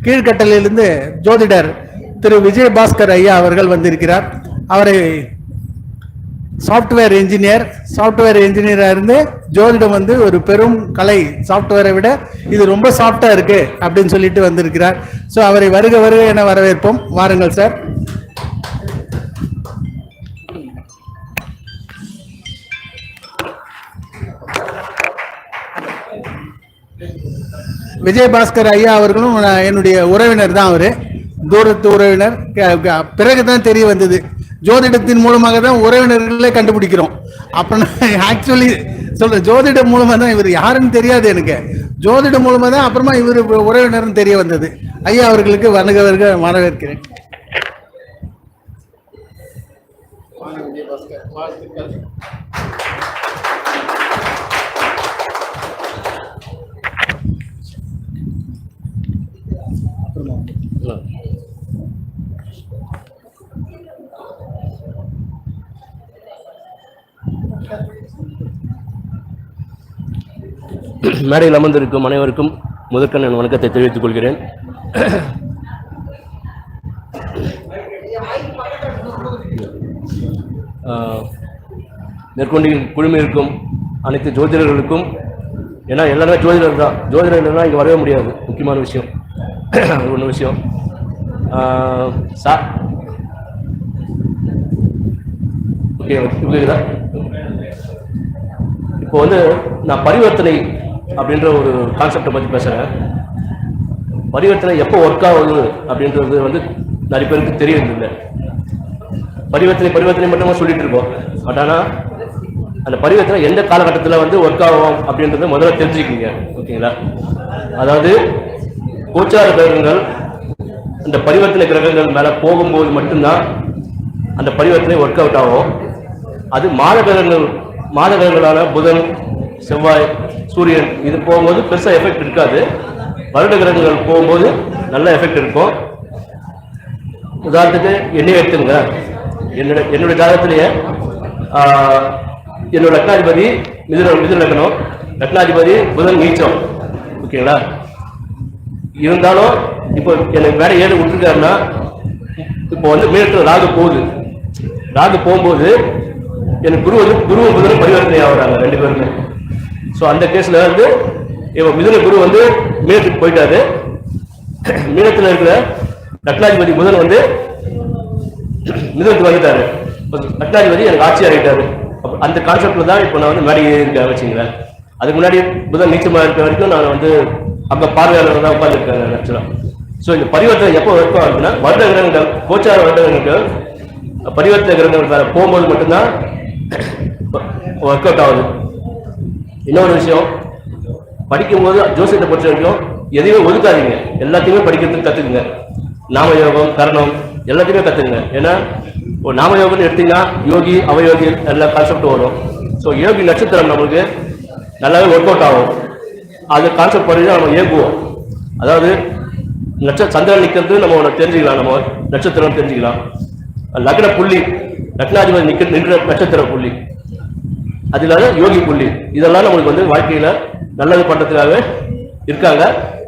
கீழ்கட்டளையிலிருந்து ஜோதிடர் திரு விஜயபாஸ்கர் ஐயா அவர்கள் வந்திருக்கிறார். அவரை சாஃப்ட்வேர் இன்ஜினியராக இருந்து ஜோதிடம் வந்து ஒரு பெரும் கலை. சாஃப்ட்வேரை விட இது ரொம்ப சாஃப்டா இருக்கு அப்படின்னு சொல்லிட்டு வந்திருக்கிறார். ஸோ அவரை வருக வருக என வரவேற்போம். வாருங்கள் சார். விஜயபாஸ்கர் ஐயா அவர்களும் என்னுடைய உறவினர் தான். அவரு தூரத்து உறவினர். பிறகுதான் தெரிய வந்தது, ஜோதிடத்தின் மூலமாக தான் உறவினர்களே கண்டுபிடிக்கிறோம். அப்ப ஆக்சுவலி சொல்றேன், ஜோதிடம் மூலமா தான் இவர் யாருன்னு தெரியாது எனக்கு. ஜோதிடம் மூலமா தான் அப்புறமா இவர் உறவினர்னு தெரிய வந்தது. ஐயா அவர்களுக்கு வரவேற்கிறேன். மேடையில் அமர்ந்திருக்கும் அனைவருக்கும் முதற்கண் என் வணக்கத்தை தெரிவித்துக் கொள்கிறேன். மேற்கொண்டு குழுமி இருக்கும் அனைத்து ஜோதிடர்களுக்கும், ஏன்னா எல்லாருமே ஜோதிடர் தான், ஜோதிடர் இல்லைன்னா இங்கே வரவே முடியாது. முக்கியமான விஷயம் ஒன்று விஷயம் ஓகே புரியுதா? இப்போ வந்து நான் பரிவர்த்தனை அப்படின்ற ஒரு கான்செப்டை பற்றி பேசுகிறேன். பரிவர்த்தனை எப்போ ஒர்க் ஆகுது அப்படின்றது வந்து நிறைய பேருக்கு தெரியறதில்லை. பரிவர்த்தனை மட்டுமா சொல்லிட்டு இருக்கோம். பட் ஆனால் அந்த பரிவர்த்தனை எந்த காலகட்டத்தில் வந்து ஒர்க் ஆகும் அப்படின்றத முதல்ல தெரிஞ்சுக்கிங்க. ஓகேங்களா? அதாவது கோச்சார கிரகங்கள் அந்த பரிவர்த்தனை கிரகங்கள் மேலே போகும்போது மட்டும்தான் அந்த பரிவர்த்தனை ஒர்க் அவுட் ஆகும். அது மாத கிரகங்களான புதன், செவ்வாய், சூரியன் இது போகும்போது பெருசாக எஃபெக்ட் இருக்காது. வருட கிரகங்கள் போகும்போது நல்ல எஃபெக்ட் இருக்கும். உதாரணத்துக்கு என்னைய எடுத்துங்க. என்னுடைய ஜாதகத்திலேயே என்னோட லக்னாதிபதி மிதுன லக்னம், லக்னாதிபதி புதன் நீச்சம். ஓகேங்களா? இருந்தாலும் இப்போ எனக்கு வேற ஏழு விட்டுருக்காருன்னா, இப்போ வந்து மேற்கில் ராகு போகுது. ராகு போகும்போது எனக்கு குருவும் புதனும் பரிவர்த்தனை ஆகுறாங்க ரெண்டு பேருமே. ஸோ அந்த கேஸ்ல வந்து இப்போ மிதுன குரு வந்து மீனத்துக்கு போயிட்டாரு. மீனத்தில் இருக்கிற லக்னாதிபதி புதன் வந்து மிதுனத்துக்கு வந்துட்டாரு. லக்னாதிபதி எனக்கு ஆட்சி ஆகிட்டாரு. அந்த கான்செப்ட்ல தான் இப்போ நான் வந்து மேடை இருக்கேன் வச்சுங்களேன். அதுக்கு முன்னாடி புதன் நீச்சமா இருக்க வரைக்கும் நான் வந்து அங்க பார்வையாளர் தான் உட்கார்ந்துருக்காங்க ஆக்சுவலா. ஸோ இந்த பரிவர்த்தனை எப்போ ஒர்க் ஆகுதுன்னா, வருட கிரகங்கள், கோச்சார வருட கிரகங்கள் பரிவர்த்தனை கிரகங்கள் வேற போகும்போது மட்டும்தான் ஒர்க் அவுட் ஆகுது. இன்னொரு விஷயம், படிக்கும்போது ஜோசியத்தை பொறுத்த வரைக்கும் எதையுமே ஒதுக்காதீங்க, எல்லாத்தையுமே படிக்கிறதுக்கு கத்துக்குங்க. நாமயோகம், கரணம் எல்லாத்தையுமே கத்துக்குங்க. ஏன்னா ஒரு நாமயோகம்னு எடுத்தீங்கன்னா யோகி, அவயோகி எல்லா கான்செப்டும் வரும். ஸோ யோகி நட்சத்திரம் நம்மளுக்கு நல்லாவே ஒர்க் அவுட் ஆகும். அது கான்செப்ட் பண்ணி நம்ம இயக்குவோம். அதாவது சந்திரன் நிற்கிறது நம்ம தெரிஞ்சுக்கலாம், நம்ம நட்சத்திரம் தெரிஞ்சுக்கலாம். லக்ன புள்ளி, லக்னாதிபதி நிற்கிற நட்சத்திர புள்ளி, அது இல்லாத யோகி புள்ளி, இதெல்லாம் நம்மளுக்கு வந்து வாழ்க்கையில நல்லது பண்றதுக்காக இருக்காங்க.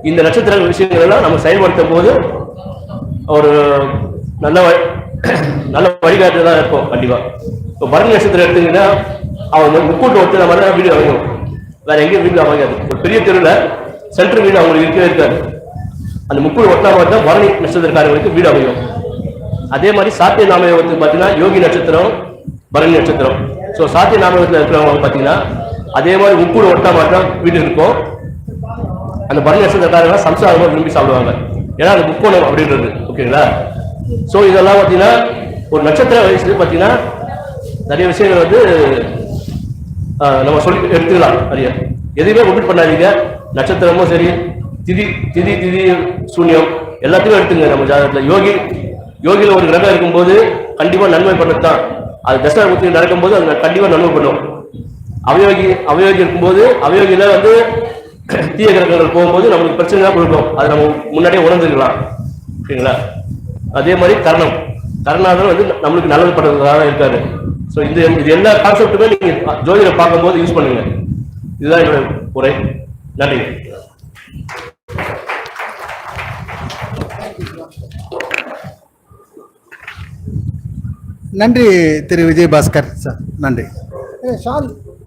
இந்த நட்சத்திர விஷயங்கள் எல்லாம் நம்ம செயல்படுத்தும் போது ஒரு நல்ல வழிகாட்டுதான் இருக்கும் கண்டிப்பா. இப்போ பரணி நட்சத்திரம் எடுத்தீங்கன்னா அவங்க முக்கூட்டு ஒருத்தர் மாதிரி வீடு அமையும், வேற எங்கேயும் வீடு அமையாது. ஒரு பெரிய தெருவில் சென்ட்ரல் வீடு அவங்களுக்கு இருக்கவே இருக்காது. அந்த முக்கூடு ஒட்டா மாதிரி தான் பரணி நட்சத்திரக்காரங்களுக்கு வீடு அமையும். அதே மாதிரி சாத்திய நாமயோகத்துக்கு பார்த்தீங்கன்னா யோகி நட்சத்திரம், பரணி நட்சத்திரம். ஸோ சாத்திய நாமயோகத்தில் இருக்கிறவங்க பார்த்தீங்கன்னா அதே மாதிரி முக்கூடு ஒட்டா மாதிரி தான் வீடு இருக்கும். அந்த பரணி நட்சத்திரக்காரங்க சம்சாரமாக விரும்பி சாப்பிடுவாங்க, ஏன்னா அது முக்கோணம் அப்படின்றது. ஓகேங்களா? ஸோ இதெல்லாம் பார்த்தீங்கன்னா ஒரு நட்சத்திர வயசு பார்த்தீங்கன்னா நிறைய விஷயங்கள் வந்து நம்ம சொல்லி எடுத்துக்கலாம். நிறைய எதுவுமே ஒப்பிட் பண்ணாதீங்க. நட்சத்திரமும் சரி, திதி சூன்யம் எல்லாத்தையுமே எடுத்துங்க. நம்ம ஜாதகத்தில் யோகியில ஒரு கிரகம் இருக்கும்போது கண்டிப்பா நன்மை பண்ணத்தான். அது தசமூர்த்தி நடக்கும்போது அது கண்டிப்பா நன்மை பண்ணும். அவயோகி இருக்கும்போது, அவயோகியில வந்து தீய கிரகங்கள் போகும்போது நம்மளுக்கு பிரச்சனை தான் கொடுக்கும். அதை நம்ம முன்னாடியே உணர்ந்துக்கலாம். ஓகேங்களா? அதே மாதிரி கர்ணாதன் வந்து நம்மளுக்கு நல்லது பண்றதுக்காக இருக்காரு. ஸோ இது எல்லா கான்செப்டுமே நீங்க ஜோதிட பார்க்கும்போது யூஸ் பண்ணுங்க. இதுதான் என்னோட உரை. நன்றி. நன்றி திரு விஜயபாஸ்கர் சார், நன்றி. ஷால்